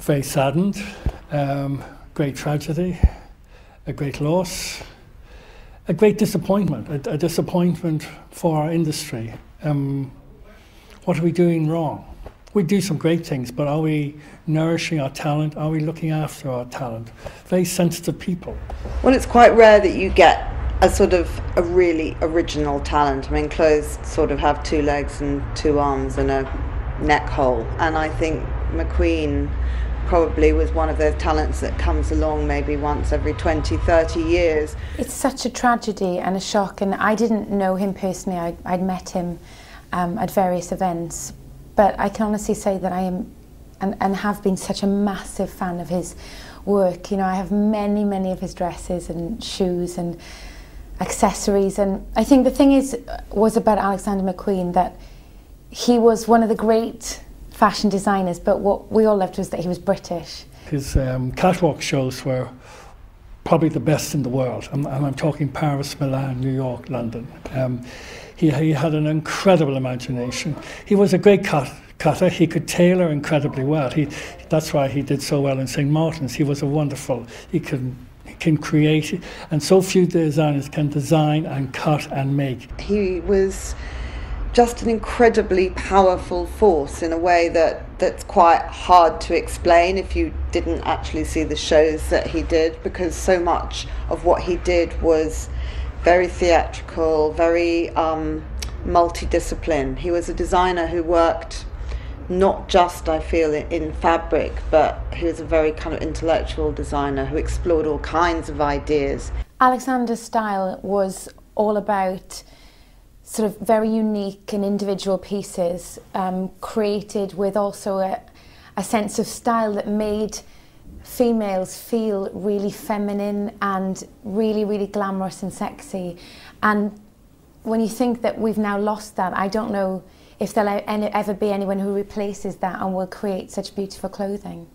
Very saddened, great tragedy, a great loss, a great disappointment, a disappointment for our industry. What are we doing wrong? We do some great things, but are we nourishing our talent? Are we looking after our talent? Very sensitive people. Well, it's quite rare that you get a sort of a really original talent. I mean, clothes sort of have two legs and two arms and a neck hole, and I think McQueen probably was one of those talents that comes along maybe once every 20, 30 years. It's such a tragedy and a shock, and I didn't know him personally. I'd met him at various events, but I can honestly say that I am and have been such a massive fan of his work. You know, I have many of his dresses and shoes and accessories, and I think the thing was about Alexander McQueen that he was one of the great fashion designers, but what we all loved was that he was British. His catwalk shows were probably the best in the world, and I'm talking Paris, Milan, New York, London. He had an incredible imagination. He was a great cutter. He could tailor incredibly well. That's why he did so well in St. Martin's. He was a wonderful, he can create, and so few designers can design and cut and make. He was just an incredibly powerful force in a way that's quite hard to explain if you didn't actually see the shows that he did, because so much of what he did was very theatrical, very multidiscipline. He was a designer who worked not just, I feel, in fabric, but he was a very kind of intellectual designer who explored all kinds of ideas. Alexander's style was all about sort of very unique and individual pieces, created with also a sense of style that made females feel really feminine and really glamorous and sexy. And when you think that we've now lost that, I don't know if there'll ever be anyone who replaces that and will create such beautiful clothing.